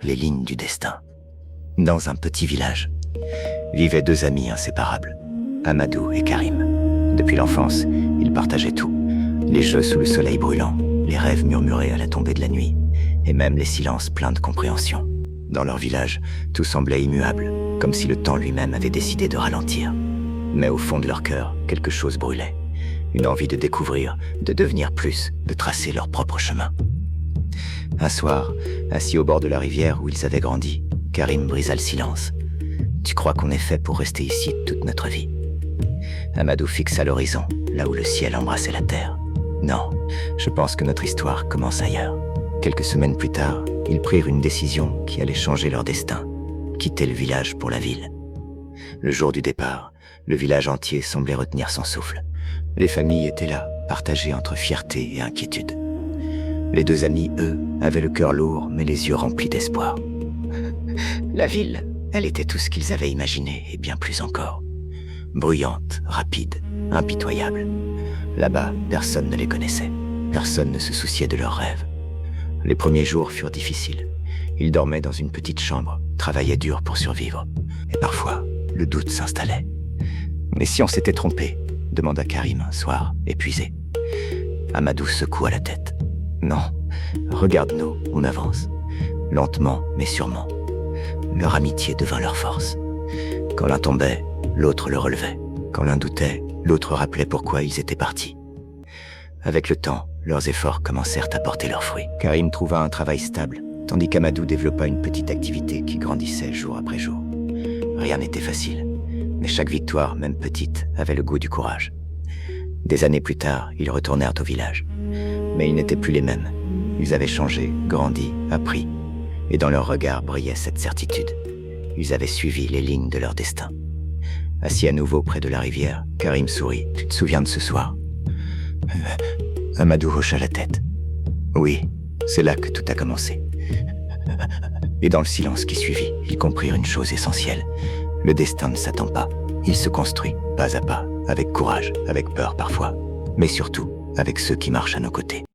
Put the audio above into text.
les lignes du destin. Dans un petit village, vivaient deux amis inséparables, Amadou et Karim. Depuis l'enfance, ils partageaient tout. Les jeux sous le soleil brûlant, les rêves murmurés à la tombée de la nuit, et même les silences pleins de compréhension. Dans leur village, tout semblait immuable, comme si le temps lui-même avait décidé de ralentir. Mais au fond de leur cœur, quelque chose brûlait. Une envie de découvrir, de devenir plus, de tracer leur propre chemin. Un soir, assis au bord de la rivière où ils avaient grandi, Karim brisa le silence. « Tu crois qu'on est fait pour rester ici toute notre vie ?» Amadou fixa l'horizon, là où le ciel embrassait la terre. « Non, je pense que notre histoire commence ailleurs. » Quelques semaines plus tard, ils prirent une décision qui allait changer leur destin, quitter le village pour la ville. Le jour du départ, le village entier semblait retenir son souffle. Les familles étaient là, partagées entre fierté et inquiétude. Les deux amis, eux, avaient le cœur lourd, mais les yeux remplis d'espoir. La ville, elle était tout ce qu'ils avaient imaginé, et bien plus encore. Bruyante, rapide, impitoyable. Là-bas, personne ne les connaissait. Personne ne se souciait de leurs rêves. Les premiers jours furent difficiles. Ils dormaient dans une petite chambre, travaillaient dur pour survivre. Et parfois, le doute s'installait. « Mais si on s'était trompé ?» demanda Karim un soir, épuisé. Amadou secoua la tête. « Non, regarde-nous, on avance. » Lentement, mais sûrement. Leur amitié devint leur force. Quand l'un tombait, l'autre le relevait. Quand l'un doutait, l'autre rappelait pourquoi ils étaient partis. Avec le temps, leurs efforts commencèrent à porter leurs fruits. Karim trouva un travail stable, tandis qu'Amadou développa une petite activité qui grandissait jour après jour. Rien n'était facile, mais chaque victoire, même petite, avait le goût du courage. Des années plus tard, ils retournèrent au village. Mais ils n'étaient plus les mêmes. Ils avaient changé, grandi, appris. Et dans leurs regards brillait cette certitude. Ils avaient suivi les lignes de leur destin. Assis à nouveau près de la rivière, Karim sourit. « Tu te souviens de ce soir ?» Amadou hocha la tête. « Oui, c'est là que tout a commencé. » Et dans le silence qui suivit, ils comprirent une chose essentielle. Le destin ne s'attend pas. Il se construit, pas à pas, avec courage, avec peur parfois, mais surtout avec ceux qui marchent à nos côtés.